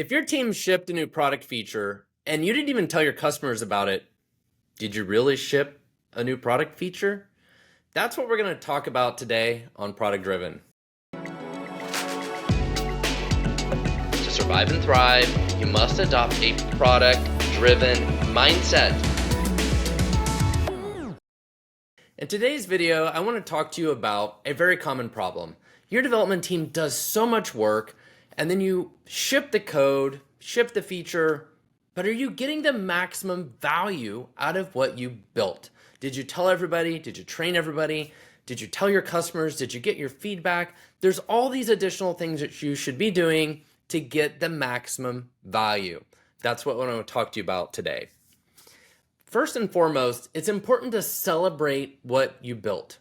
If your team shipped a new product feature and you didn't even tell your customers about it, did you really ship a new product feature? That's what we're going to talk about today on Product Driven. To survive and thrive, you must adopt a product-driven mindset. In today's video, I want to talk to you about a very common problem. Your development team does so much work, and then you ship the code, ship the feature, but are you getting the maximum value out of what you built? Did you tell everybody? Did you train everybody? Did you tell your customers? Did you get your feedback? There's all these additional things that you should be doing to get the maximum value. That's what I want to talk to you about today. First and foremost, it's important to celebrate what you built.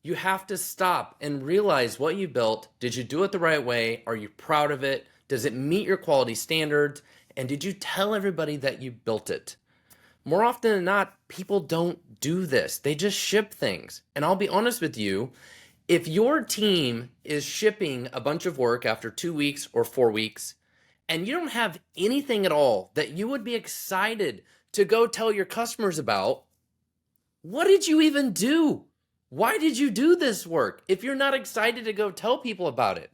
You have to stop and realize what you built. Did you do it the right way? Are you proud of it? Does it meet your quality standards? And did you tell everybody that you built it? More often than not, people don't do this. They just ship things. And I'll be honest with you, if your team is shipping a bunch of work after 2 weeks or 4 weeks, and you don't have anything at all that you would be excited to go tell your customers about, what did you even do? Why did you do this work? If you're not excited to go tell people about it,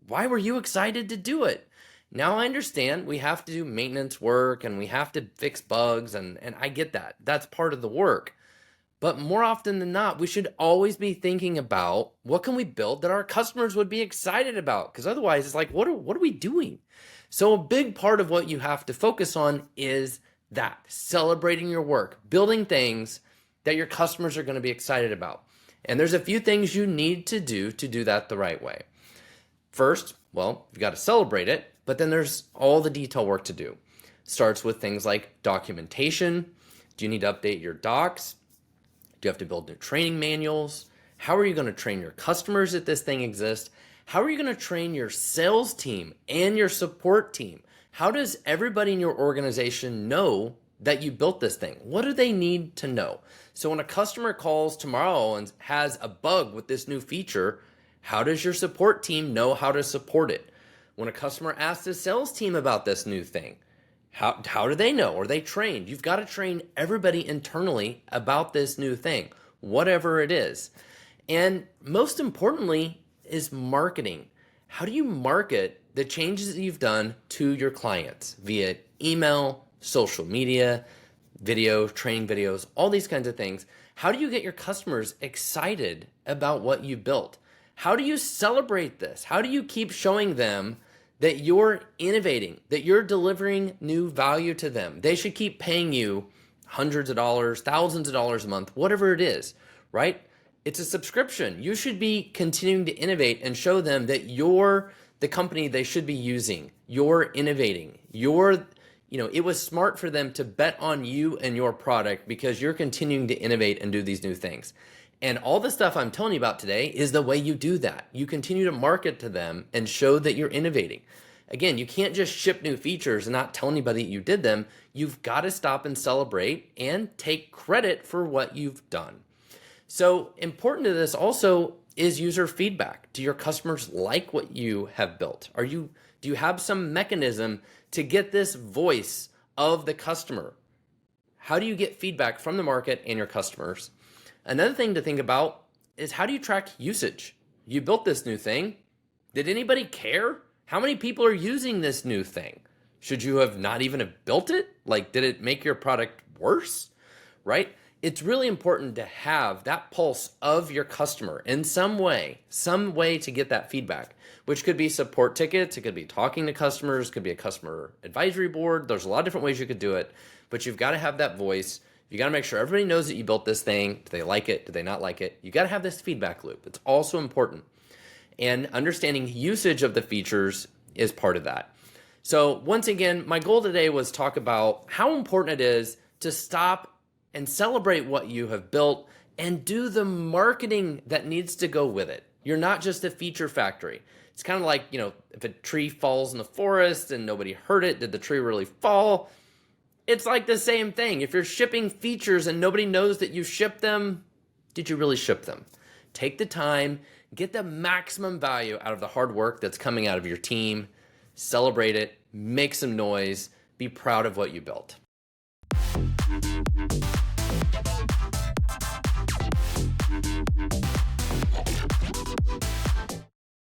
why were you excited to do it? Now I understand we have to do maintenance work and we have to fix bugs, and I get that. That's part of the work. But more often than not, we should always be thinking about what can we build that our customers would be excited about? Because otherwise it's like, what are we doing? So a big part of what you have to focus on is that, celebrating your work, building things that your customers are going to be excited about. And there's a few things you need to do that the right way. First, well, you've got to celebrate it, but then there's all the detail work to do. Starts with things like documentation. Do you need to update your docs? Do you have to build new training manuals? How are you going to train your customers that this thing exists? How are you going to train your sales team and your support team? How does everybody in your organization know that you built this thing? What do they need to know? So when a customer calls tomorrow and has a bug with this new feature, how does your support team know how to support it? When a customer asks the sales team about this new thing, how do they know? Are they trained? You've got to train everybody internally about this new thing, whatever it is. And most importantly is marketing. How do you market the changes that you've done to your clients via email, social media, video, training videos, all these kinds of things? How do you get your customers excited about what you built? How do you celebrate this? How do you keep showing them that you're innovating, that you're delivering new value to them? They should keep paying you hundreds of dollars, thousands of dollars a month, whatever it is, right? It's a subscription. You should be continuing to innovate and show them that you're the company they should be using. You're innovating. It was smart for them to bet on you and your product because you're continuing to innovate and do these new things. And all the stuff I'm telling you about today is the way you do that. You continue to market to them and show that you're innovating. Again, you can't just ship new features and not tell anybody you did them. You've got to stop and celebrate and take credit for what you've done. So important to this also is user feedback. Do your customers like what you have built? Do you have some mechanism to get this voice of the customer? How do you get feedback from the market and your customers? Another thing to think about is, how do you track usage? You built this new thing. Did anybody care? How many people are using this new thing? Should you have not even have built it? Did it make your product worse? Right? It's really important to have that pulse of your customer in some way to get that feedback, which could be support tickets. It could be talking to customers. It could be a customer advisory board. There's a lot of different ways you could do it, but you've got to have that voice. You got to make sure everybody knows that you built this thing. Do they like it? Do they not like it? You got to have this feedback loop. It's also important. And understanding usage of the features is part of that. So once again, my goal today was talk about how important it is to stop and celebrate what you have built and do the marketing that needs to go with it. You're not just a feature factory. It's kind of like, if a tree falls in the forest and nobody heard it, did the tree really fall? It's like the same thing. If you're shipping features and nobody knows that you shipped them, did you really ship them? Take the time, get the maximum value out of the hard work that's coming out of your team, celebrate it, make some noise, be proud of what you built.